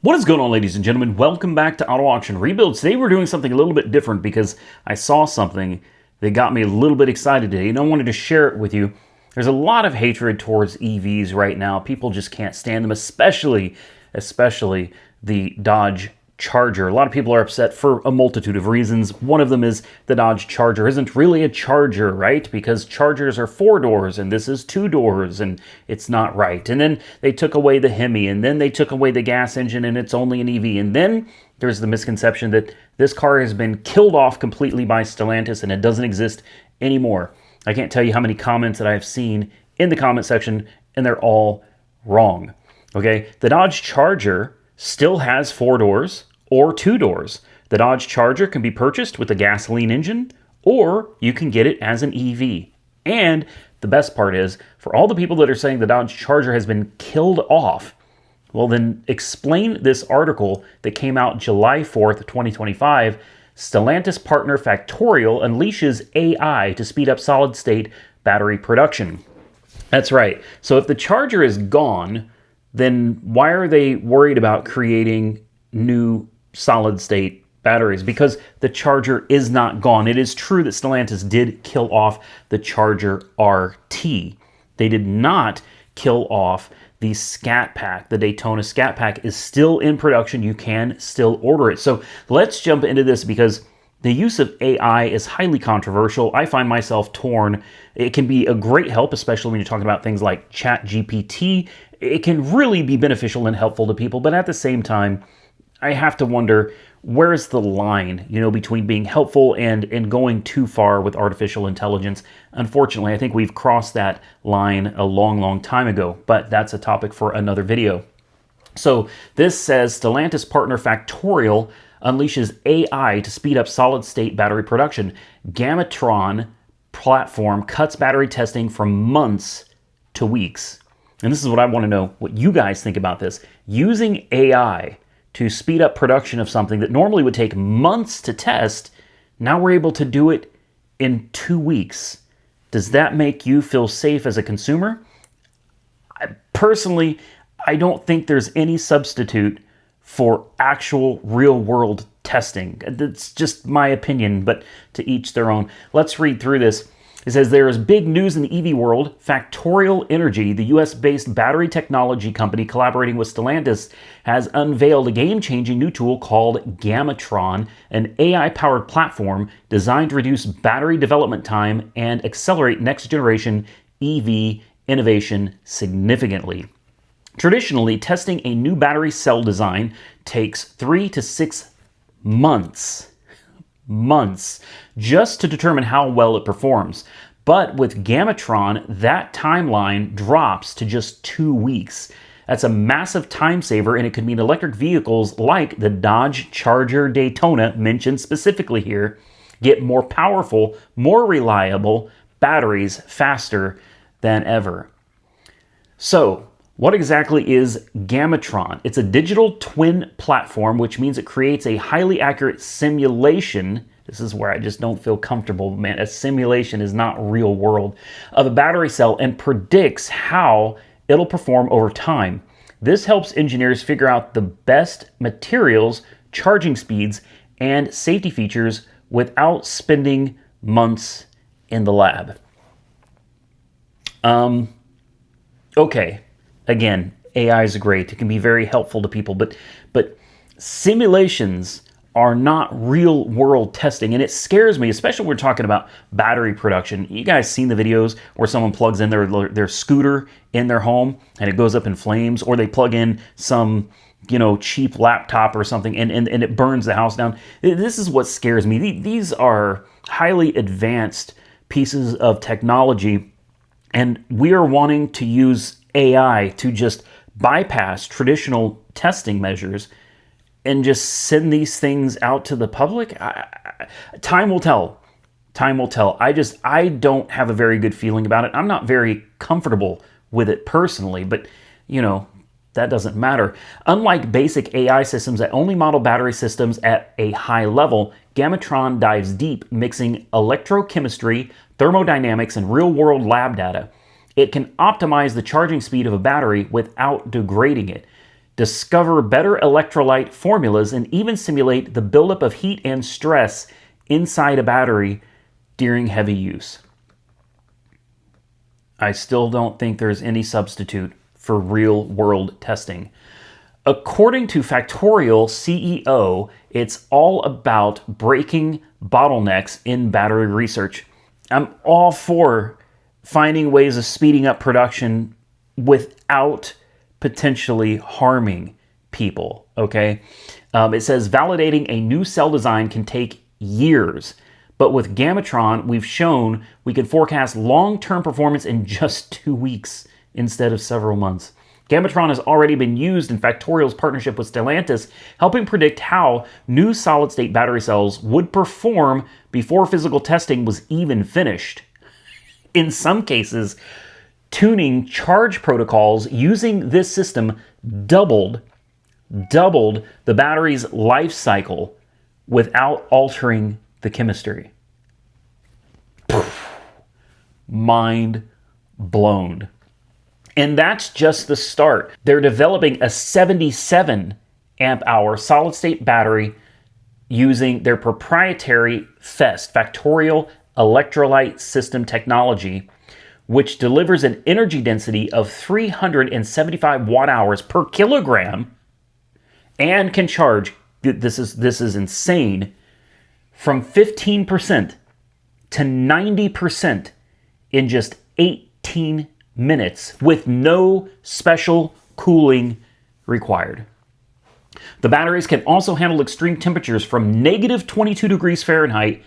What is going on, ladies and gentlemen? Welcome back to Auto Auction Rebuilds. Today we're doing something a little bit different because I saw something that got me a little bit excited today, and I wanted to share it with you. There's a lot of hatred towards EVs right now. People just can't stand them, especially the Dodge Charger. A lot of people are upset for a multitude of reasons. One of them is the Dodge Charger isn't really a Charger, right? Because Chargers are 4 doors and this is 2 doors and it's not right. And then they took away the Hemi, and then they took away the gas engine and it's only an EV. And then there's the misconception that this car has been killed off completely by Stellantis and it doesn't exist anymore. I can't tell you how many comments that I've seen in the comment section, and they're all wrong. Okay, the Dodge Charger still has 4 doors or 2 doors. The Dodge Charger can be purchased with a gasoline engine, or you can get it as an EV. And the best part is, for all the people that are saying the Dodge Charger has been killed off, well then explain this article that came out July 4th, 2025. Stellantis partner Factorial unleashes AI to speed up solid-state battery production. That's right. So if the Charger is gone, then why are they worried about creating new solid-state batteries? Because the Charger is not gone. It is true that Stellantis did kill off the Charger RT. They did not kill off the Scat Pack. The Daytona Scat Pack is still in production. You can still order it. So let's jump into this because the use of AI is highly controversial. I find myself torn. It can be a great help, especially when you're talking about things like ChatGPT. It can really be beneficial and helpful to people, but at the same time, I have to wonder, where's the line, between being helpful and going too far with artificial intelligence? Unfortunately, I think we've crossed that line a long time ago, but that's a topic for another video. So this says Stellantis partner Factorial unleashes AI to speed up solid-state battery production. Gamatron platform cuts battery testing from months to weeks. And this is what I want to know, what you guys think about this. Using AI to speed up production of something that normally would take months to test, now we're able to do it in 2 weeks. Does that make you feel safe as a consumer? Personally, I don't think there's any substitute for actual real-world testing. That's just my opinion, but to each their own. Let's read through this. It says, there is big news in the EV world. Factorial Energy, the US-based battery technology company collaborating with Stellantis, has unveiled a game-changing new tool called Gamatron, an AI-powered platform designed to reduce battery development time and accelerate next-generation EV innovation significantly. Traditionally, testing a new battery cell design takes 3 to 6 months just to determine how well it performs. But with Gamatron, that timeline drops to just 2 weeks. That's a massive time saver, and it could mean electric vehicles like the Dodge Charger Daytona, mentioned specifically here, get more powerful, more reliable batteries faster than ever. So, what exactly is Gamatron? It's a digital twin platform, which means it creates a highly accurate simulation. This is where I just don't feel comfortable, man. A simulation is not real world of a battery cell and predicts how it'll perform over time. This helps engineers figure out the best materials, charging speeds, and safety features without spending months in the lab. Okay. Again, AI is great. It can be very helpful to people, but simulations are not real world testing, and it scares me, especially when we're talking about battery production. You guys seen the videos where someone plugs in their scooter in their home and it goes up in flames, or they plug in some cheap laptop or something and it burns the house down. This is what scares me. These are highly advanced pieces of technology, and we are wanting to use AI to just bypass traditional testing measures and just send these things out to the public. Time will tell. Time will tell. I don't have a very good feeling about it. I'm not very comfortable with it personally, but that doesn't matter. Unlike basic AI systems that only model battery systems at a high level, Gamatron dives deep, mixing electrochemistry, thermodynamics, and real-world lab data. It can optimize the charging speed of a battery without degrading it. discover better electrolyte formulas, and even simulate the buildup of heat and stress inside a battery during heavy use. I still don't think there's any substitute for real-world testing. According to Factorial CEO, it's all about breaking bottlenecks in battery research. I'm all for finding ways of speeding up production without potentially harming people, okay? It says validating a new cell design can take years, but with Gamatron, we've shown we can forecast long-term performance in just 2 weeks instead of several months. Gamatron has already been used in Factorial's partnership with Stellantis, helping predict how new solid-state battery cells would perform before physical testing was even finished. In some cases, tuning charge protocols using this system doubled the battery's life cycle without altering the chemistry. Mind blown. And that's just the start. They're developing a 77 amp hour solid state battery using their proprietary Factorial electrolyte system technology, which delivers an energy density of 375 watt hours per kilogram and can charge, this is insane, from 15% to 90% in just 18 minutes with no special cooling required. The batteries can also handle extreme temperatures from negative 22 degrees Fahrenheit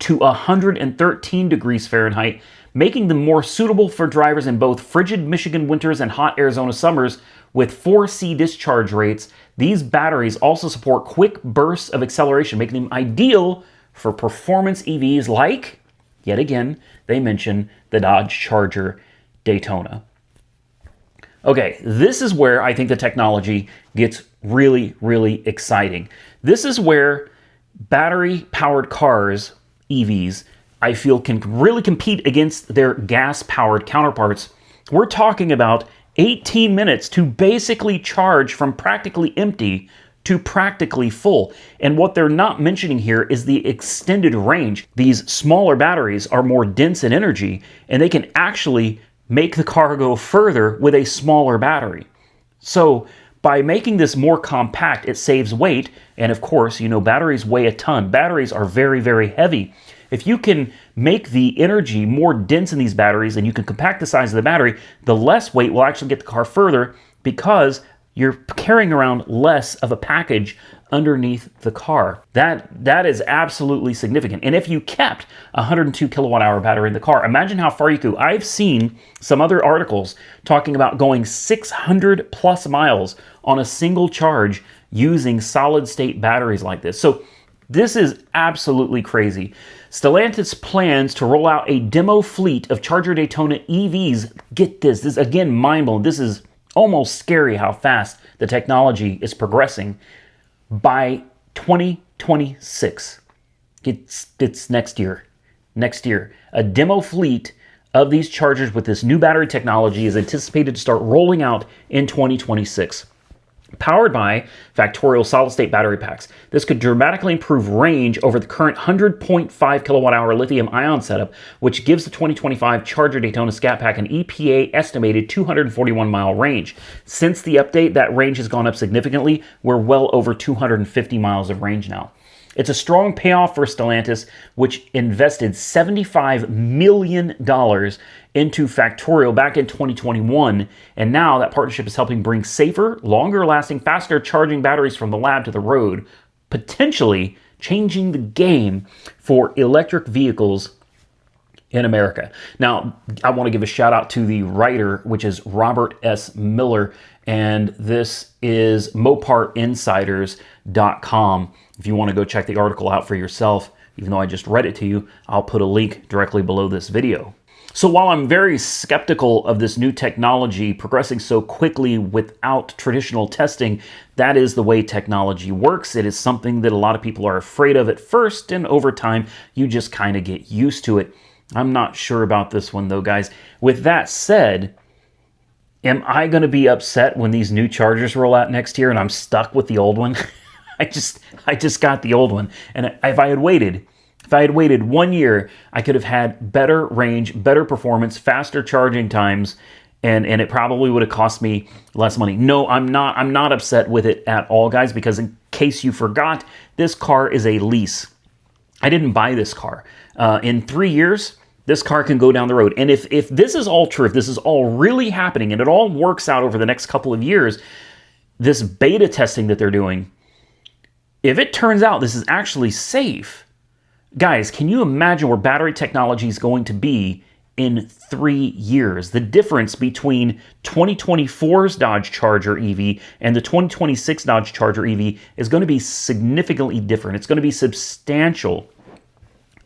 to 113 degrees Fahrenheit, making them more suitable for drivers in both frigid Michigan winters and hot Arizona summers. With 4C discharge rates, these batteries also support quick bursts of acceleration, making them ideal for performance EVs like, yet again, they mention the Dodge Charger Daytona. Okay, this is where I think the technology gets really, really exciting. This is where battery-powered cars, EVs, I feel can really compete against their gas-powered counterparts. We're talking about 18 minutes to basically charge from practically empty to practically full. And what they're not mentioning here is the extended range. These smaller batteries are more dense in energy, and they can actually make the car go further with a smaller battery. So by making this more compact, it saves weight. And of course, you know, batteries weigh a ton. Batteries are very, very heavy. If you can make the energy more dense in these batteries and you can compact the size of the battery, the less weight will actually get the car further because you're carrying around less of a package underneath the car. That is absolutely significant. And if you kept a 102 kilowatt hour battery in the car, imagine how far you could. I've seen some other articles talking about going 600 plus miles on a single charge using solid state batteries like this. So this is absolutely crazy. Stellantis plans to roll out a demo fleet of Charger Daytona EVs. Get this is again mind-blowing. This is almost scary how fast the technology is progressing. By 2026, it's next year. Next year, a demo fleet of these chargers with this new battery technology is anticipated to start rolling out in 2026. Powered by Factorial solid-state battery packs. This could dramatically improve range over the current 100.5 kilowatt-hour lithium-ion setup, which gives the 2025 Charger Daytona Scat Pack an EPA estimated 241-mile range. Since the update, that range has gone up significantly. We're well over 250 miles of range now. It's a strong payoff for Stellantis, which invested $75 million into Factorial back in 2021, and now that partnership is helping bring safer, longer-lasting, faster charging batteries from the lab to the road, potentially changing the game for electric vehicles in America. Now, I want to give a shout out to the writer, which is Robert S. Miller, and this is mopartinsiders.com. If you want to go check the article out for yourself, even though I just read it to you, I'll put a link directly below this video. So while I'm very skeptical of this new technology progressing so quickly without traditional testing, that is the way technology works. It is something that a lot of people are afraid of at first, and over time, you just kind of get used to it. I'm not sure about this one though, guys. With that said, Am I going to be upset when these new chargers roll out next year and I'm stuck with the old one? I just got the old one. And if I had waited 1 year, I could have had better range, better performance, faster charging times, and it probably would have cost me less money. No, I'm not upset with it at all, guys, because in case you forgot, this car is a lease. I didn't buy this car. In 3 years, this car can go down the road. And if this is all true, if this is all really happening, and it all works out over the next couple of years, this beta testing that they're doing, if it turns out this is actually safe, guys, can you imagine where battery technology is going to be in 3 years? The difference between 2024's Dodge Charger EV and the 2026 Dodge Charger EV is going to be significantly different. It's going to be substantial.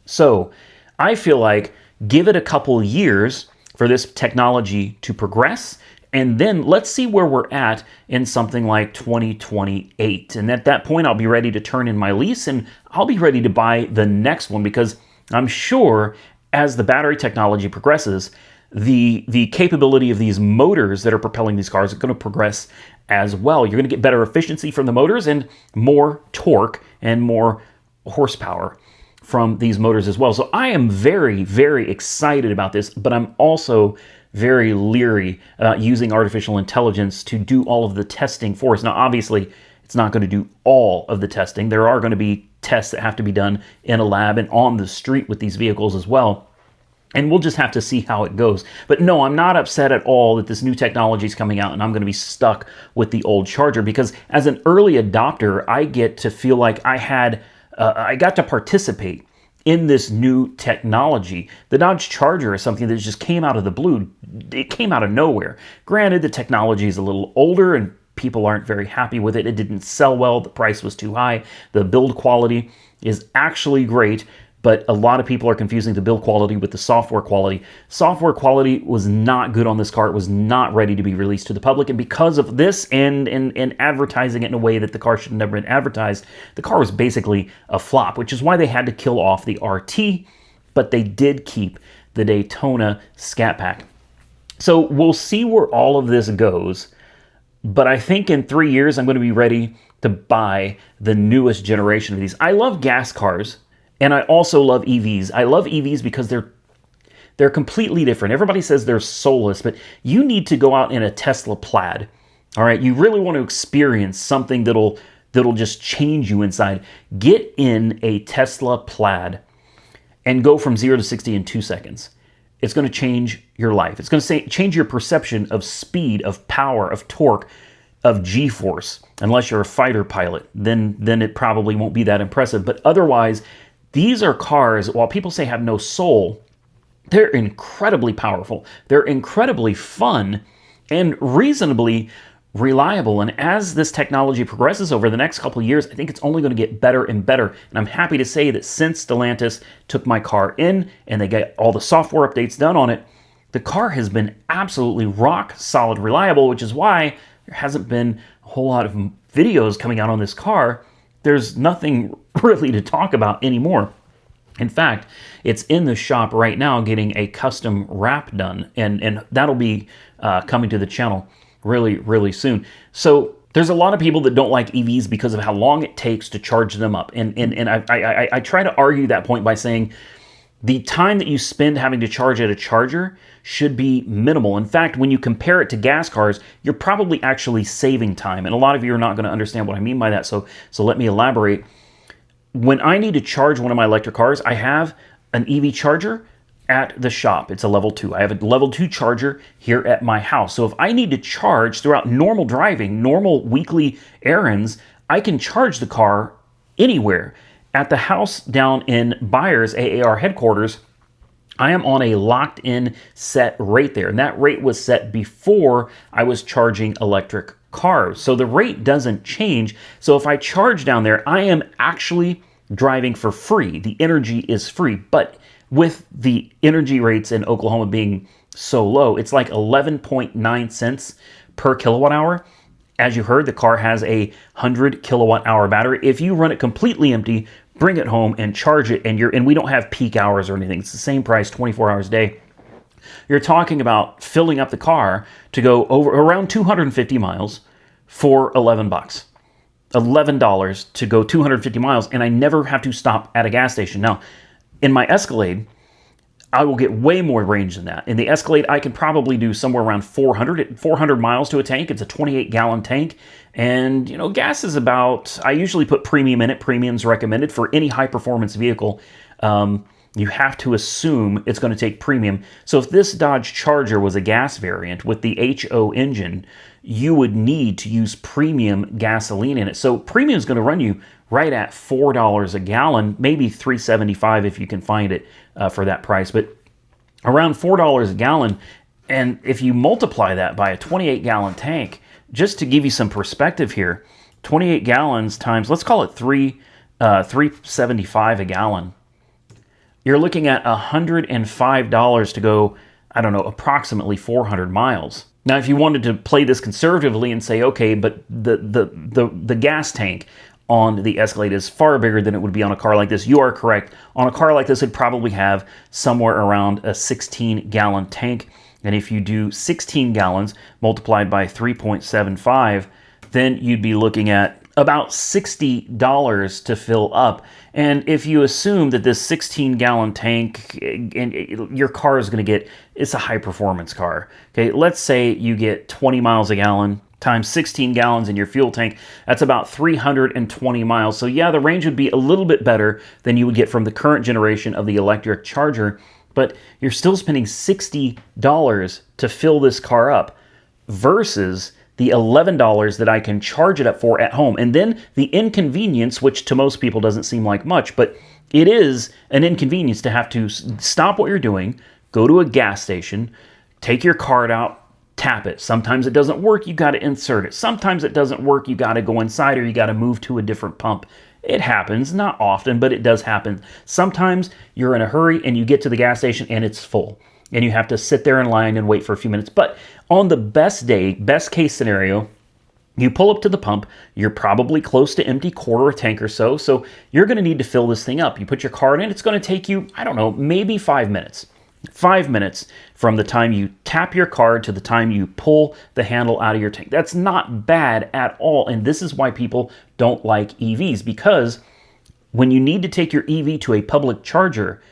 So I feel like give it a couple years for this technology to progress, and then let's see where we're at in something like 2028. And at that point, I'll be ready to turn in my lease and I'll be ready to buy the next one, because I'm sure as the battery technology progresses, the capability of these motors that are propelling these cars are going to progress as well. You're going to get better efficiency from the motors and more torque and more horsepower from these motors as well. So I am very, very excited about this, but I'm also very leery about using artificial intelligence to do all of the testing for us. Now, obviously, it's not going to do all of the testing. There are going to be tests that have to be done in a lab and on the street with these vehicles as well. And we'll just have to see how it goes. But no, I'm not upset at all that this new technology is coming out and I'm going to be stuck with the old Charger, because as an early adopter, I get to feel like I got to participate in this new technology. The Dodge Charger is something that just came out of the blue. It came out of nowhere. Granted, the technology is a little older and people aren't very happy with it. It didn't sell well. The price was too high. The build quality is actually great, but a lot of people are confusing the build quality with the software quality. Software quality was not good on this car. It was not ready to be released to the public. And because of this and advertising it in a way that the car should have never been advertised, the car was basically a flop, which is why they had to kill off the RT, but they did keep the Daytona Scat Pack. So we'll see where all of this goes, but I think in 3 years, I'm going to be ready to buy the newest generation of these. I love gas cars. And I also love EVs. I love EVs because they're completely different. Everybody says they're soulless, but you need to go out in a Tesla Plaid. All right, you really want to experience something that'll just change you inside. Get in a Tesla Plaid and go from 0 to 60 in 2 seconds. It's going to change your life. It's going to change your perception of speed, of power, of torque, of G-force. Unless you're a fighter pilot, then it probably won't be that impressive. But otherwise, these are cars, while people say have no soul, they're incredibly powerful. They're incredibly fun and reasonably reliable. And as this technology progresses over the next couple of years, I think it's only going to get better and better. And I'm happy to say that since Stellantis took my car in and they get all the software updates done on it, the car has been absolutely rock solid reliable, which is why there hasn't been a whole lot of videos coming out on this car. There's nothing really to talk about anymore. In fact, it's in the shop right now getting a custom wrap done, and that'll be coming to the channel really, really soon. So there's a lot of people that don't like EVs because of how long it takes to charge them up. And I try to argue that point by saying the time that you spend having to charge at a charger should be minimal. In fact, when you compare it to gas cars, you're probably actually saving time. And a lot of you are not going to understand what I mean by that. So let me elaborate. When I need to charge one of my electric cars, I have an EV charger at the shop. It's a level 2. I have a level 2 charger here at my house. So if I need to charge throughout normal driving, normal weekly errands, I can charge the car anywhere. At the house down in Byers, AAR headquarters, I am on a locked-in set rate there. And that rate was set before I was charging electric cars. So the rate doesn't change. So if I charge down there, I am actually driving for free. The energy is free. But with the energy rates in Oklahoma being so low, it's like 11.9 cents per kilowatt hour. As you heard, the car has a 100 kilowatt hour battery. If you run it completely empty, bring it home and charge it, and we don't have peak hours or anything. It's the same price 24 hours a day. You're talking about filling up the car to go over around 250 miles for 11 bucks. $11 to go 250 miles, and I never have to stop at a gas station. Now, in my Escalade, I will get way more range than that. In the Escalade, I can probably do somewhere around 400 miles to a tank. It's a 28-gallon tank. And, you know, gas is about, I usually put premium in it. Premium's recommended for any high-performance vehicle. You have to assume it's going to take premium. So if this Dodge Charger was a gas variant with the HO engine, you would need to use premium gasoline in it. So premium is going to run you right at $4 a gallon, maybe $3.75 if you can find it for that price, but around $4 a gallon. And if you multiply that by a 28-gallon tank, just to give you some perspective here, 28 gallons times, let's call it $3.75 a gallon. You're looking at $105 to go, I don't know, approximately 400 miles. Now, if you wanted to play this conservatively and say, okay, but the gas tank on the Escalade is far bigger than it would be on a car like this, you are correct. On a car like this, it'd probably have somewhere around a 16-gallon tank. And if you do 16 gallons multiplied by 3.75, then you'd be looking at about $60 to fill up. And if you assume that this 16-gallon tank, and your car is going to get, it's a high-performance car. Okay, let's say you get 20 miles a gallon times 16 gallons in your fuel tank. That's about 320 miles. So yeah, the range would be a little bit better than you would get from the current generation of the electric Charger, but you're still spending $60 to fill this car up versus the $11 that I can charge it up for at home. And then the inconvenience, which to most people doesn't seem like much, but it is an inconvenience to have to stop what you're doing, go to a gas station, take your card out, tap it. Sometimes it doesn't work, you got to insert it. Sometimes it doesn't work, you got to go inside or you got to move to a different pump. It happens, not often, but it does happen. Sometimes you're in a hurry and you get to the gas station and it's full, and you have to sit there in line and wait for a few minutes. But on the best day, best case scenario, you pull up to the pump, you're probably close to empty, quarter a tank or so, so you're going to need to fill this thing up. You put your card in, it's going to take you, I don't know, maybe 5 minutes. 5 minutes from the time you tap your card to the time you pull the handle out of your tank. That's not bad at all, and this is why people don't like EVs, because when you need to take your EV to a public charger,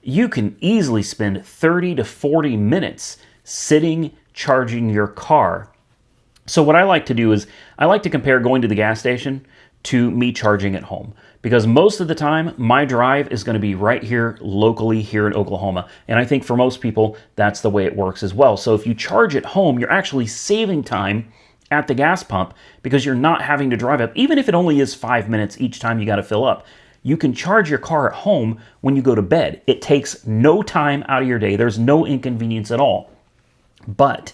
you can easily spend 30 to 40 minutes sitting charging your car. So what I like to do is I like to compare going to the gas station to me charging at home, because most of the time my drive is going to be right here locally here in Oklahoma, and I think for most people that's the way it works as well. So if you charge at home, you're actually saving time at the gas pump because you're not having to drive up, even if it only is 5 minutes each time you got to fill up. You can charge your car at home when you go to bed. It takes no time out of your day. There's no inconvenience at all. But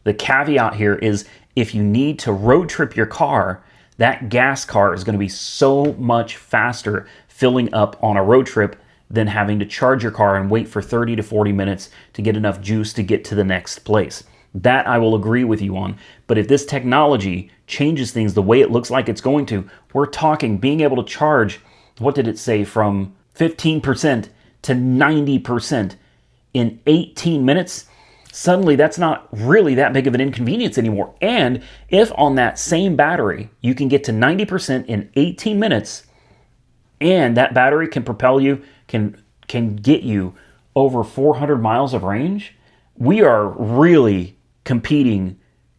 the caveat here is if you need to road trip your car, that gas car is going to be so much faster filling up on a road trip than having to charge your car and wait for 30 to 40 minutes to get enough juice to get to the next place. That I will agree with you on. But if this technology changes things the way it looks like it's going to, we're talking being able to charge, what did it say, from 15% to 90% in 18 minutes? Suddenly that's not really that big of an inconvenience anymore. And if on that same battery you can get to 90% in 18 minutes, and that battery can propel you, can get you over 400 miles of range, we are really competing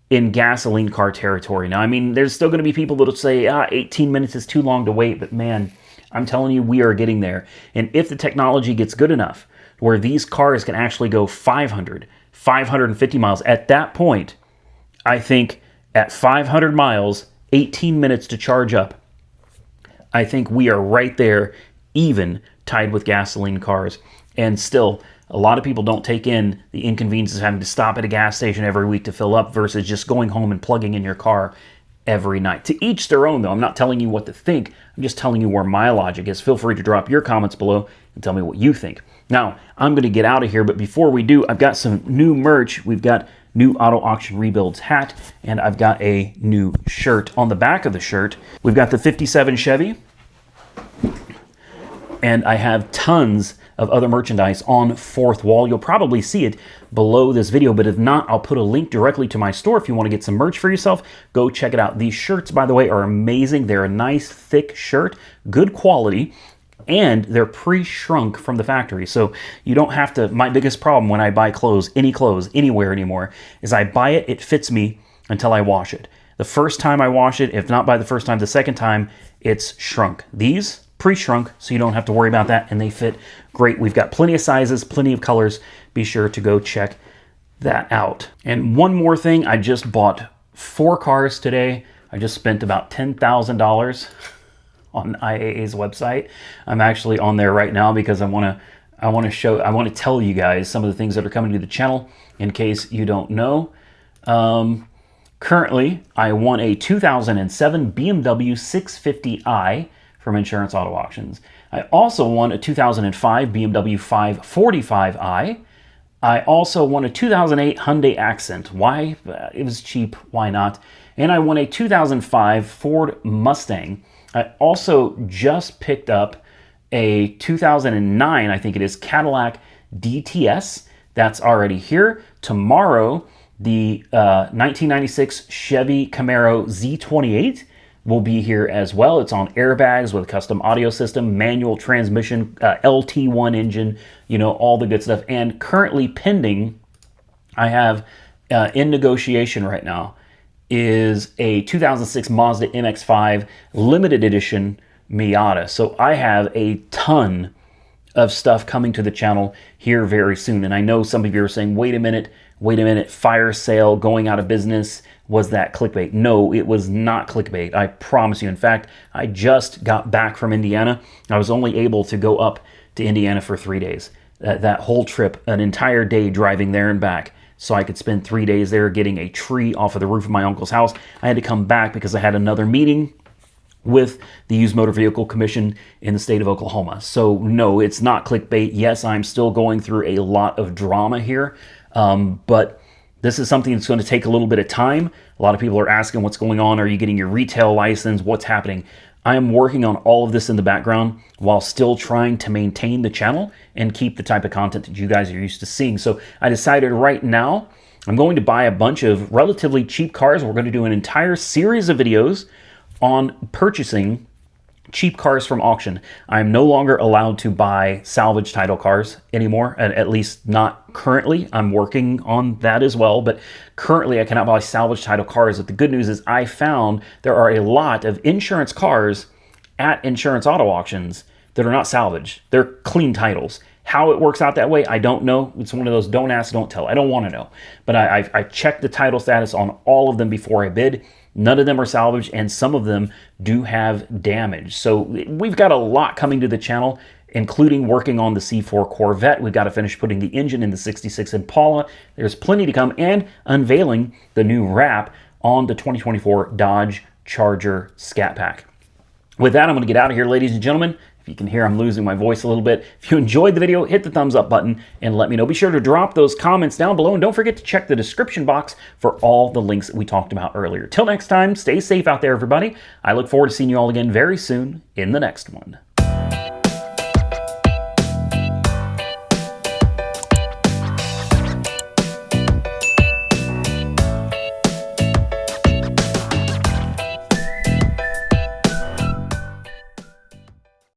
in gasoline car territory. Now, I mean, there's still going to be people that'll say, 18 minutes is too long to wait, but man, I'm telling you, we are getting there. And if the technology gets good enough where these cars can actually go 550 miles, at that point, I think at 500 miles, 18 minutes to charge up, I think we are right there, even tied with gasoline cars. And still, a lot of people don't take in the inconvenience of having to stop at a gas station every week to fill up versus just going home and plugging in your car every night. To each their own, though. I'm not telling you what to think. I'm just telling you where my logic is. Feel free to drop your comments below and tell me what you think. Now, I'm going to get out of here, but before we do, I've got some new merch. We've got new Auto Auction Rebuilds hat, and I've got a new shirt. On the back of the shirt, we've got the 57 Chevy, And I have tons of other merchandise on Fourth Wall. You'll probably see it below this video, but if not, I'll put a link directly to my store. If you want to get some merch for yourself, go check it out. These shirts, by the way, are amazing. They're a nice, thick shirt, good quality, and they're pre-shrunk from the factory. So you don't have to, my biggest problem when I buy clothes, any clothes, anywhere anymore, is I buy it, it fits me until I wash it. The first time I wash it, if not by the first time, the second time, it's shrunk. These pre-shrunk, so you don't have to worry about that, and they fit great. We've got plenty of sizes, plenty of colors. Be sure to go check that out. And one more thing, I just bought 4 cars today. I just spent about $10,000 on IAA's website. I'm actually on there right now because I want to tell you guys some of the things that are coming to the channel in case you don't know. Currently, I won a 2007 BMW 650i from Insurance Auto Auctions. I also won a 2005 BMW 545i. I also won a 2008 Hyundai Accent. Why? It was cheap. Why not? And I won a 2005 Ford Mustang. I also just picked up a 2009, I think it is, Cadillac DTS. That's already here. Tomorrow, the 1996 Chevy Camaro Z28 will be here as well. It's on airbags with a custom audio system, manual transmission, LT1 engine, you know, all the good stuff. And currently pending, I have in negotiation right now, is a 2006 Mazda MX-5 limited edition Miata. So I have a ton of stuff coming to the channel here very soon. And I know some of you are saying, wait a minute, fire sale, going out of business. Was that clickbait? No, it was not clickbait. I promise you. In fact, I just got back from Indiana. I was only able to go up to Indiana for 3 days. That whole trip, an entire day driving there and back, so I could spend 3 days there getting a tree off of the roof of my uncle's house. I had to come back because I had another meeting with the Used Motor Vehicle Commission in the state of Oklahoma. So no, it's not clickbait. Yes, I'm still going through a lot of drama here, but this is something that's going to take a little bit of time. A lot of people are asking what's going on. Are you getting your retail license? What's happening? I am working on all of this in the background while still trying to maintain the channel and keep the type of content that you guys are used to seeing. So I decided right now I'm going to buy a bunch of relatively cheap cars. We're going to do an entire series of videos on purchasing cheap cars from auction. I'm no longer allowed to buy salvage title cars anymore, at least not currently. I'm working on that as well, but currently I cannot buy salvage title cars. But the good news is I found there are a lot of insurance cars at Insurance Auto Auctions that are not salvage. They're clean titles. How it works out that way, I don't know. It's one of those don't ask, don't tell. I don't want to know. But I checked the title status on all of them before I bid. None of them are salvaged, and some of them do have damage. So we've got a lot coming to the channel, including working on the C4 Corvette. We've got to finish putting the engine in the 66 Impala. There's plenty to come, and unveiling the new wrap on the 2024 Dodge Charger Scat Pack. With that, I'm going to get out of here, ladies and gentlemen. If you can hear, I'm losing my voice a little bit. If you enjoyed the video, hit the thumbs up button and let me know. Be sure to drop those comments down below, and don't forget to check the description box for all the links that we talked about earlier. Till next time, stay safe out there, everybody. I look forward to seeing you all again very soon in the next one.